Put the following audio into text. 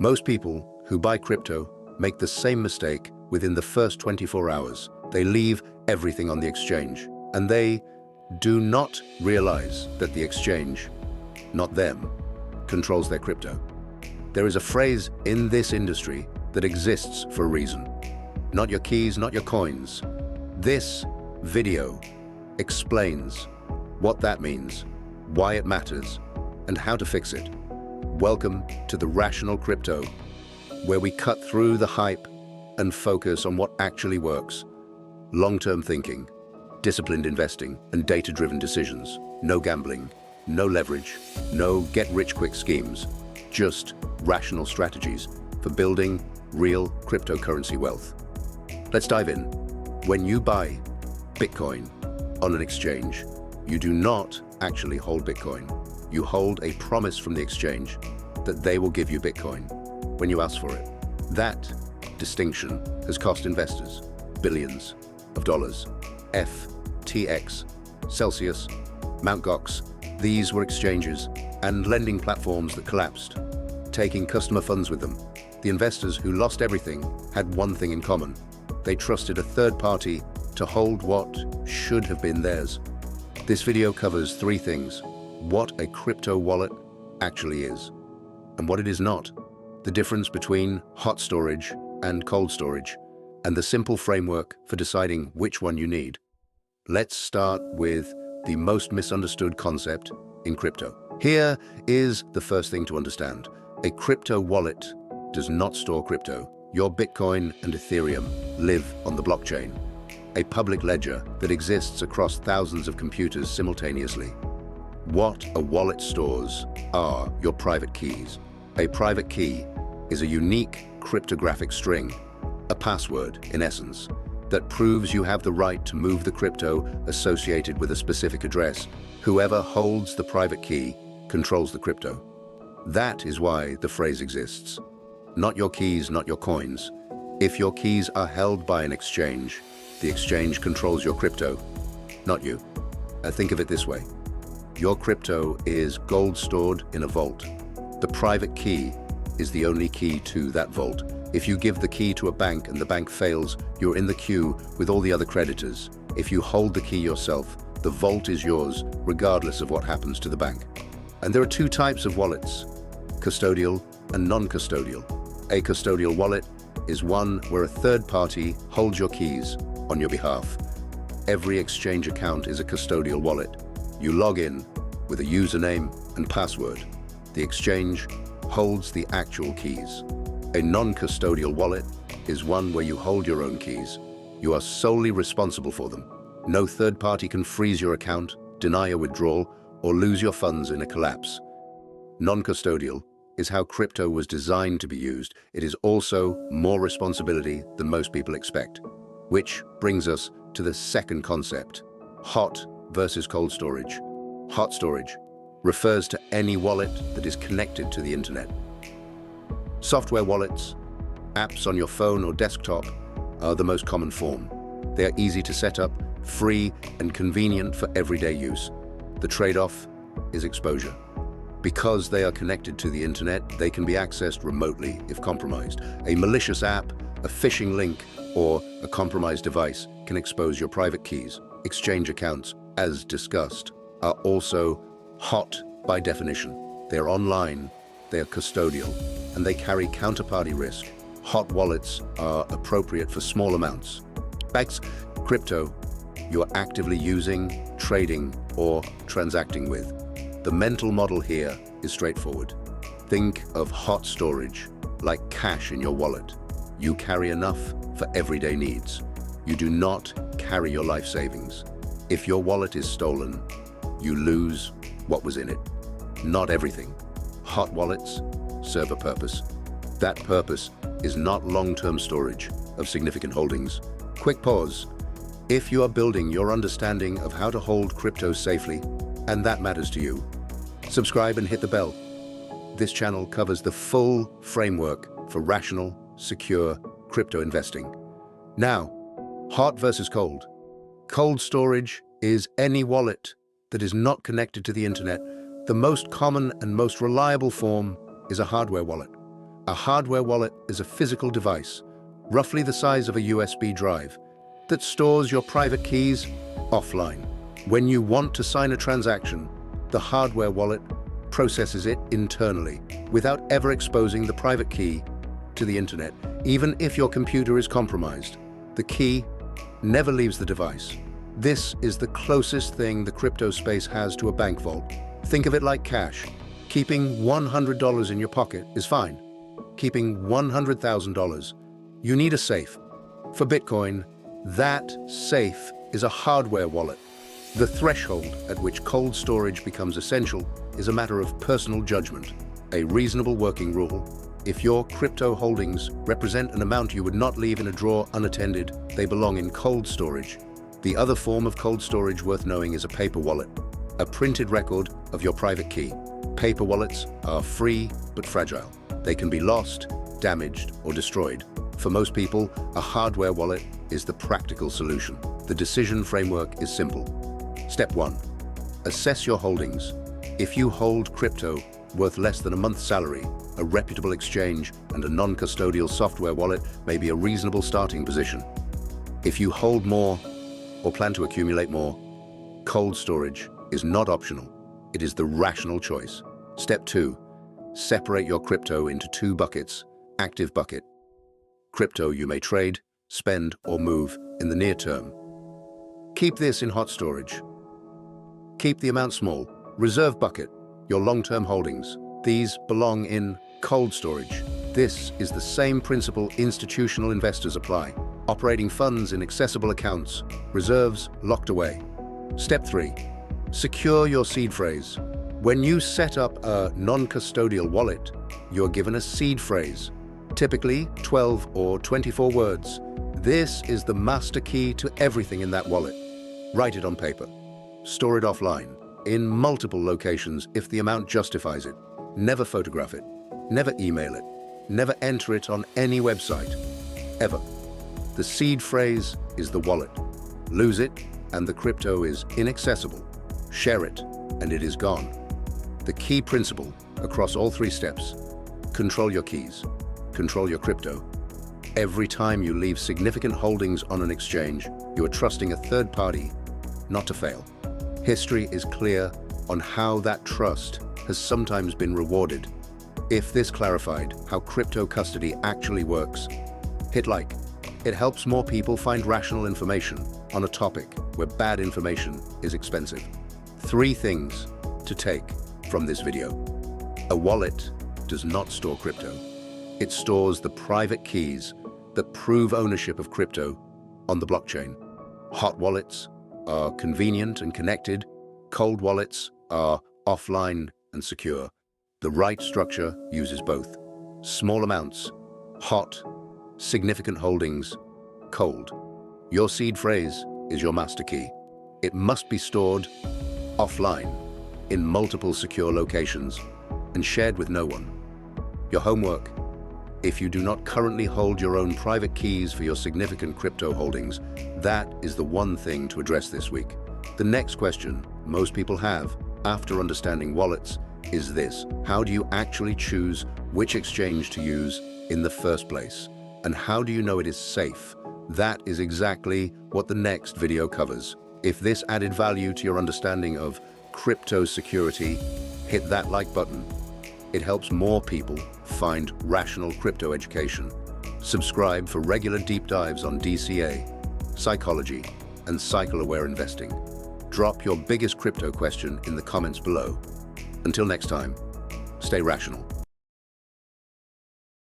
Most people who buy crypto make the same mistake within the first 24 hours. They leave everything on the exchange, and they do not realize that the exchange, not them, controls their crypto. There is a phrase in this industry that exists for a reason. Not your keys, not your coins. This video explains what that means, why it matters, and how to fix it. Welcome to the Rational Crypto, where we cut through the hype and focus on what actually works. Long-term thinking, disciplined investing, and data-driven decisions. No gambling, no leverage, no get-rich-quick schemes. Just rational strategies for building real cryptocurrency wealth. Let's dive in. When you buy Bitcoin on an exchange, you do not actually hold Bitcoin. You hold a promise from the exchange that they will give you Bitcoin when you ask for it. That distinction has cost investors billions of dollars. FTX, Celsius, Mt. Gox, these were exchanges and lending platforms that collapsed, taking customer funds with them. The investors who lost everything had one thing in common. They trusted a third party to hold what should have been theirs. This video covers three things: what a crypto wallet actually is, and what it is not, the difference between hot storage and cold storage, and the simple framework for deciding which one you need. Let's start with the most misunderstood concept in crypto. Here is the first thing to understand. A crypto wallet does not store crypto. Your Bitcoin and Ethereum live on the blockchain, a public ledger that exists across thousands of computers simultaneously. What a wallet stores are your private keys. A private key is a unique cryptographic string, a password in essence, that proves you have the right to move the crypto associated with a specific address. Whoever holds the private key controls the crypto. That is why the phrase exists. Not your keys, not your coins. If your keys are held by an exchange, the exchange controls your crypto, not you. Think of it this way. Your crypto is gold stored in a vault. The private key is the only key to that vault. If you give the key to a bank and the bank fails, you're in the queue with all the other creditors. If you hold the key yourself, the vault is yours, regardless of what happens to the bank. And there are two types of wallets: custodial and non-custodial. A custodial wallet is one where a third party holds your keys on your behalf. Every exchange account is a custodial wallet. You log in with a username and password. The exchange holds the actual keys. A non-custodial wallet is one where you hold your own keys. You are solely responsible for them. No third party can freeze your account, deny a withdrawal, or lose your funds in a collapse. Non-custodial is how crypto was designed to be used. It is also more responsibility than most people expect. Which brings us to the second concept: hot versus cold storage. Hot storage refers to any wallet that is connected to the internet. Software wallets, apps on your phone or desktop, are the most common form. They are easy to set up, free, and convenient for everyday use. The trade-off is exposure. Because they are connected to the internet, they can be accessed remotely if compromised. A malicious app, a phishing link, or a compromised device can expose your private keys. Exchange accounts, as discussed, are also hot by definition. They are online, they are custodial, and they carry counterparty risk. Hot wallets are appropriate for small amounts. Bags, crypto, you are actively using, trading, or transacting with. The mental model here is straightforward. Think of hot storage like cash in your wallet. You carry enough for everyday needs. You do not carry your life savings. If your wallet is stolen, you lose what was in it. Not everything. Hot wallets serve a purpose. That purpose is not long-term storage of significant holdings. Quick pause. If you are building your understanding of how to hold crypto safely, and that matters to you, subscribe and hit the bell. This channel covers the full framework for rational, secure crypto investing. Now, hot versus cold. Cold storage is any wallet that is not connected to the internet. The most common and most reliable form is a hardware wallet. A hardware wallet is a physical device, roughly the size of a USB drive, that stores your private keys offline. When you want to sign a transaction, the hardware wallet processes it internally without ever exposing the private key to the internet. Even if your computer is compromised, the key never leaves the device. This is the closest thing the crypto space has to a bank vault. Think of it like cash. Keeping $100 in your pocket is fine. Keeping $100,000, you need a safe. For Bitcoin, that safe is a hardware wallet. The threshold at which cold storage becomes essential is a matter of personal judgment. A reasonable working rule: if your crypto holdings represent an amount you would not leave in a drawer unattended, they belong in cold storage. The other form of cold storage worth knowing is a paper wallet, a printed record of your private key. Paper wallets are free but fragile. They can be lost, damaged, or destroyed. For most people, a hardware wallet is the practical solution. The decision framework is simple. Step 1. Assess your holdings. If you hold crypto worth less than a month's salary, a reputable exchange and a non-custodial software wallet may be a reasonable starting position. If you hold more or plan to accumulate more, cold storage is not optional. It is the rational choice. Step 2. Separate your crypto into 2 buckets. Active bucket: crypto you may trade, spend, or move in the near term. Keep this in hot storage. Keep the amount small. Reserve bucket: your long-term holdings. These belong in cold storage. This is the same principle institutional investors apply. Operating funds in accessible accounts, reserves locked away. Step 3. Secure your seed phrase. When you set up a non-custodial wallet, you're given a seed phrase, typically 12 or 24 words. This is the master key to everything in that wallet. Write it on paper. Store it offline, in multiple locations if the amount justifies it. Never photograph it. Never email it. Never enter it on any website. Ever. The seed phrase is the wallet. Lose it, and the crypto is inaccessible. Share it, and it is gone. The key principle across all 3 steps: control your keys, control your crypto. Every time you leave significant holdings on an exchange, you are trusting a third party not to fail. History is clear on how that trust has sometimes been rewarded. If this clarified how crypto custody actually works, hit like. It helps more people find rational information on a topic where bad information is expensive. 3 things to take from this video. A wallet does not store crypto. It stores the private keys that prove ownership of crypto on the blockchain. Hot wallets are convenient and connected. Cold wallets are offline and secure. The right structure uses both. Small amounts, hot; significant holdings, cold. Your seed phrase is your master key. It must be stored offline in multiple secure locations and shared with no one. Your homework: if you do not currently hold your own private keys for your significant crypto holdings, that is the one thing to address this week. The next question most people have after understanding wallets is this: how do you actually choose which exchange to use in the first place? And how do you know it is safe? That is exactly what the next video covers. If this added value to your understanding of crypto security, hit that like button. It helps more people find rational crypto education. Subscribe for regular deep dives on DCA, psychology, and cycle-aware investing. Drop your biggest crypto question in the comments below. Until next time, stay rational.